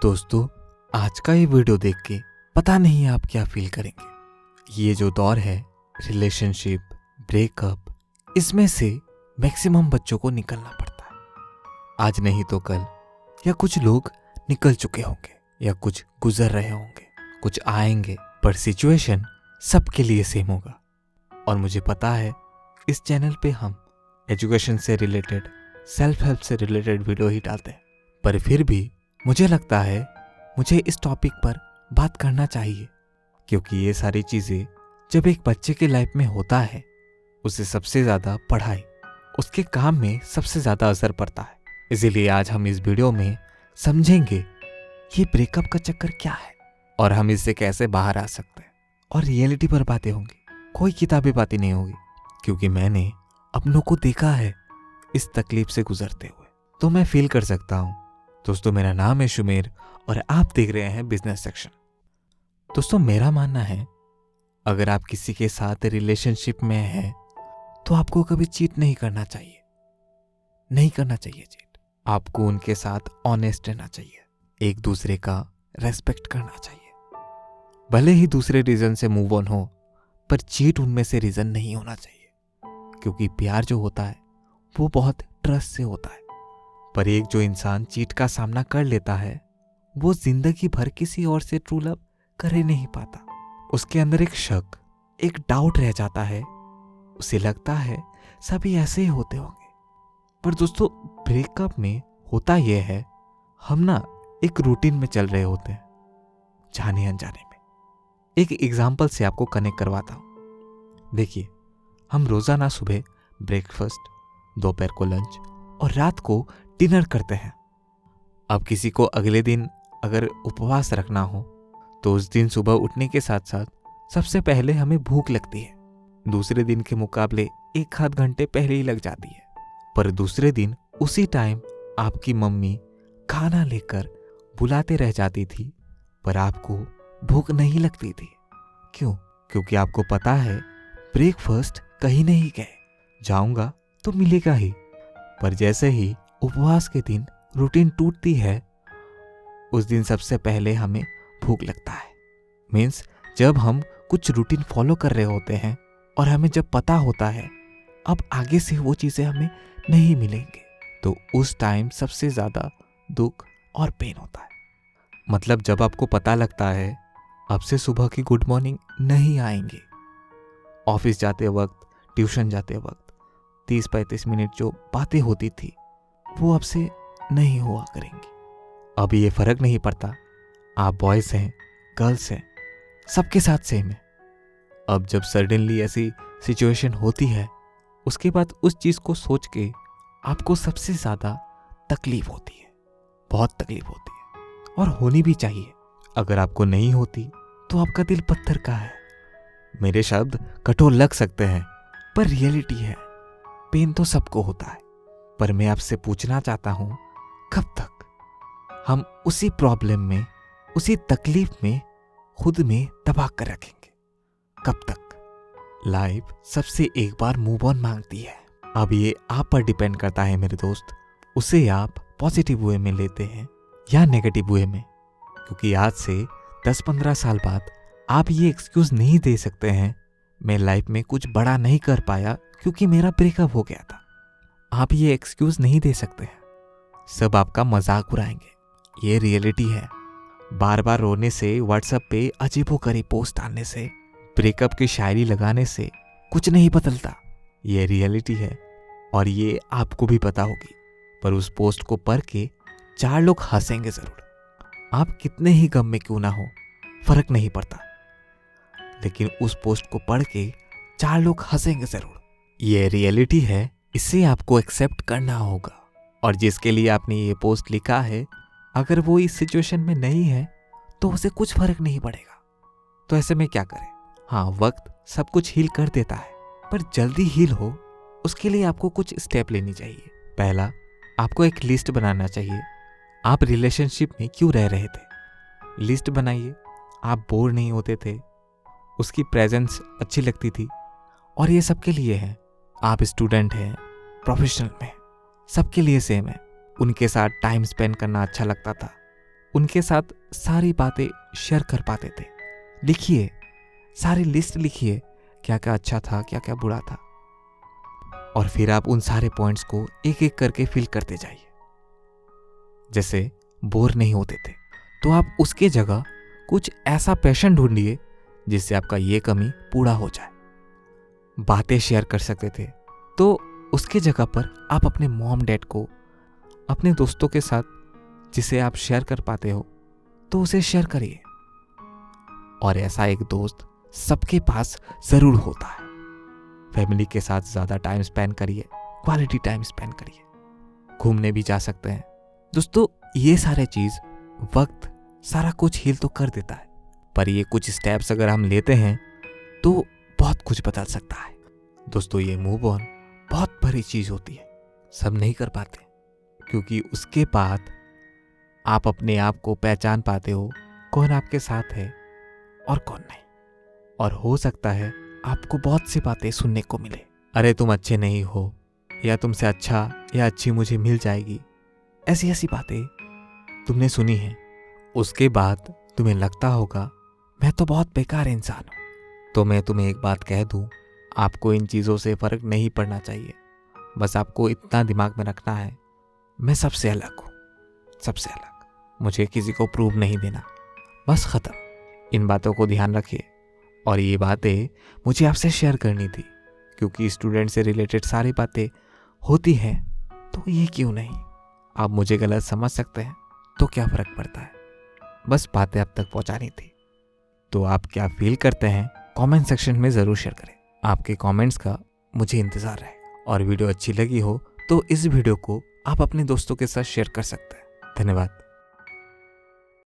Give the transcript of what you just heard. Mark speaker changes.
Speaker 1: दोस्तों, आज का ये वीडियो देख के पता नहीं आप क्या फील करेंगे। ये जो दौर है रिलेशनशिप, ब्रेकअप, इसमें से मैक्सिमम बच्चों को निकलना पड़ता है। आज नहीं तो कल, या कुछ लोग निकल चुके होंगे या कुछ गुजर रहे होंगे, कुछ आएंगे, पर सिचुएशन सबके लिए सेम होगा। और मुझे पता है इस चैनल पे हम एजुकेशन से रिलेटेड, सेल्फ हेल्प से रिलेटेड वीडियो ही डालते हैं, पर फिर भी मुझे लगता है मुझे इस टॉपिक पर बात करना चाहिए, क्योंकि ये सारी चीज़ें जब एक बच्चे के लाइफ में होता है, उसे सबसे ज़्यादा पढ़ाई, उसके काम में सबसे ज़्यादा असर पड़ता है। इसीलिए आज हम इस वीडियो में समझेंगे ये ब्रेकअप का चक्कर क्या है और हम इससे कैसे बाहर आ सकते हैं। और रियलिटी पर बातें होंगी, कोई किताबी बातें नहीं होगी, क्योंकि मैंने अपनों को देखा है इस तकलीफ से गुजरते हुए, तो मैं फील कर सकता हूँ। दोस्तों, मेरा नाम है शुमेर और आप देख रहे हैं बिजनेस सेक्शन। दोस्तों, मेरा मानना है अगर आप किसी के साथ रिलेशनशिप में हैं तो आपको कभी चीट नहीं करना चाहिए। नहीं करना चाहिए चीट। आपको उनके साथ ऑनेस्ट रहना चाहिए, एक दूसरे का रेस्पेक्ट करना चाहिए। भले ही दूसरे रीजन से मूव ऑन हो, पर चीट उनमें से रीजन नहीं होना चाहिए, क्योंकि प्यार जो होता है वो बहुत ट्रस्ट से होता है। पर एक जो इंसान चीट का सामना कर लेता है, वो जिंदगी भर किसी और से ट्रू लव कर ही नहीं पाता। उसके अंदर एक शक, एक डाउट रह जाता है। उसे लगता है सभी ऐसे ही होते होंगे। पर दोस्तों, ब्रेकअप में होता यह है, हम ना एक रूटीन में चल रहे होते हैं, जाने अनजाने में। एक एग्जाम्पल से आपको कनेक्ट करवाता हूं। देखिए, हम रोजाना सुबह ब्रेकफास्ट, दोपहर को लंच और रात को डिनर करते हैं। अब किसी को अगले दिन अगर उपवास रखना हो तो उस दिन सुबह उठने के साथ साथ सबसे पहले हमें भूख लगती है। दूसरे दिन के मुकाबले 1 आध घंटे पहले ही लग जाती है। पर दूसरे दिन उसी टाइम आपकी मम्मी खाना लेकर बुलाते रह जाती थी, पर आपको भूख नहीं लगती थी। क्यों? क्योंकि आपको पता है ब्रेकफास्ट कहीं नहीं गए, जाऊंगा तो मिलेगा ही। पर जैसे ही उपवास के दिन रूटीन टूटती है, उस दिन सबसे पहले हमें भूख लगता है। मीन्स जब हम कुछ रूटीन फॉलो कर रहे होते हैं और हमें जब पता होता है अब आगे से वो चीज़ें हमें नहीं मिलेंगे, तो उस टाइम सबसे ज़्यादा दुख और पेन होता है। मतलब जब आपको पता लगता है अब से सुबह की गुड मॉर्निंग नहीं आएंगे, ऑफिस जाते वक्त, ट्यूशन जाते वक्त 30-35 मिनट जो बातें होती थी वो अब से नहीं हुआ करेंगी। अब ये फर्क नहीं पड़ता आप बॉयज हैं, गर्ल्स हैं, सबके साथ सेम है। अब जब सडनली ऐसी सिचुएशन होती है, उसके बाद उस चीज़ को सोच के आपको सबसे ज़्यादा तकलीफ होती है, बहुत तकलीफ होती है, और होनी भी चाहिए। अगर आपको नहीं होती तो आपका दिल पत्थर का है। मेरे शब्द कठोर लग सकते हैं, पर रियलिटी है, पेन तो सबको होता है। पर मैं आपसे पूछना चाहता हूं, कब तक हम उसी प्रॉब्लम में, उसी तकलीफ में खुद में दबा कर रखेंगे? कब तक? लाइफ सबसे एक बार मूव ऑन मांगती है। अब ये आप पर डिपेंड करता है मेरे दोस्त, उसे आप पॉजिटिव वे में लेते हैं या नेगेटिव वे में। क्योंकि आज से 10-15 साल बाद आप ये एक्सक्यूज नहीं दे सकते हैं मैं लाइफ में कुछ बड़ा नहीं कर पाया क्योंकि मेरा ब्रेकअप हो गया था। आप ये एक्सक्यूज नहीं दे सकते हैं। सब आपका मजाक उड़ाएंगे, ये रियलिटी है। बार बार रोने से, व्हाट्सएप पे अजीबोगरीब पोस्ट डालने से, ब्रेकअप की शायरी लगाने से कुछ नहीं बदलता। ये रियलिटी है और ये आपको भी पता होगी। पर उस पोस्ट को पढ़ के 4 लोग हंसेंगे जरूर। आप कितने ही गम में क्यों ना हो, फर्क नहीं पड़ता, लेकिन उस पोस्ट को पढ़ के 4 लोग हंसेंगे जरूर। ये रियलिटी है, इसे आपको एक्सेप्ट करना होगा। और जिसके लिए आपने ये पोस्ट लिखा है, अगर वो इस सिचुएशन में नहीं है तो उसे कुछ फर्क नहीं पड़ेगा। तो ऐसे में क्या करें? हाँ, वक्त सब कुछ हील कर देता है, पर जल्दी हील हो उसके लिए आपको कुछ स्टेप लेनी चाहिए। पहला, आपको एक लिस्ट बनाना चाहिए। आप रिलेशनशिप में क्यों रह रहे थे, लिस्ट बनाइए। आप बोर नहीं होते थे, उसकी प्रेजेंस अच्छी लगती थी, और ये सबके लिए है। आप स्टूडेंट हैं, प्रोफेशनल में, सबके लिए सेम है। उनके साथ टाइम स्पेंड करना अच्छा लगता था, उनके साथ सारी बातें शेयर कर पाते थे। लिखिए, सारी लिस्ट लिखिए, क्या क्या अच्छा था, क्या क्या बुरा था, और फिर आप उन सारे पॉइंट्स को एक एक करके फिल करते जाइए। जैसे बोर नहीं होते थे तो आप उसके जगह कुछ ऐसा पैशन ढूंढिए जिससे आपका ये कमी पूरा हो जाए। बातें शेयर कर सकते थे तो उसके जगह पर आप अपने मॉम डैड को, अपने दोस्तों के साथ जिसे आप शेयर कर पाते हो तो उसे शेयर करिए। और ऐसा एक दोस्त सबके पास जरूर होता है। फैमिली के साथ ज़्यादा टाइम स्पेंड करिए, क्वालिटी टाइम स्पेंड करिए, घूमने भी जा सकते हैं। दोस्तों, ये सारे चीज़ वक्त सारा कुछ हील तो कर देता है, पर ये कुछ स्टेप्स अगर हम लेते हैं तो बहुत कुछ बदल सकता है। दोस्तों, ये मूव ऑन बहुत बड़ी चीज़ होती है, सब नहीं कर पाते, क्योंकि उसके बाद आप अपने आप को पहचान पाते हो कौन आपके साथ है और कौन नहीं। और हो सकता है आपको बहुत सी बातें सुनने को मिले, अरे तुम अच्छे नहीं हो, या तुमसे अच्छा या अच्छी मुझे मिल जाएगी, ऐसी ऐसी बातें तुमने सुनी हैं। उसके बाद तुम्हें लगता होगा मैं तो बहुत बेकार इंसान हूँ। तो मैं तुम्हें एक बात कह दूँ, आपको इन चीज़ों से फ़र्क नहीं पड़ना चाहिए। बस आपको इतना दिमाग में रखना है, मैं सबसे अलग हूँ, सबसे अलग, मुझे किसी को प्रूव नहीं देना, बस ख़त्म। इन बातों को ध्यान रखिए। और ये बातें मुझे आपसे शेयर करनी थी, क्योंकि स्टूडेंट से रिलेटेड सारी बातें होती हैं, तो ये क्यों नहीं। आप मुझे गलत समझ सकते हैं तो क्या फ़र्क पड़ता है, बस बातें आप तक पहुंचानी थी। तो आप क्या फील करते हैं कमेंट सेक्शन में ज़रूर शेयर करें। आपके कमेंट्स का मुझे इंतज़ार है। और वीडियो अच्छी लगी हो तो इस वीडियो को आप अपने दोस्तों के साथ शेयर कर सकते हैं। धन्यवाद।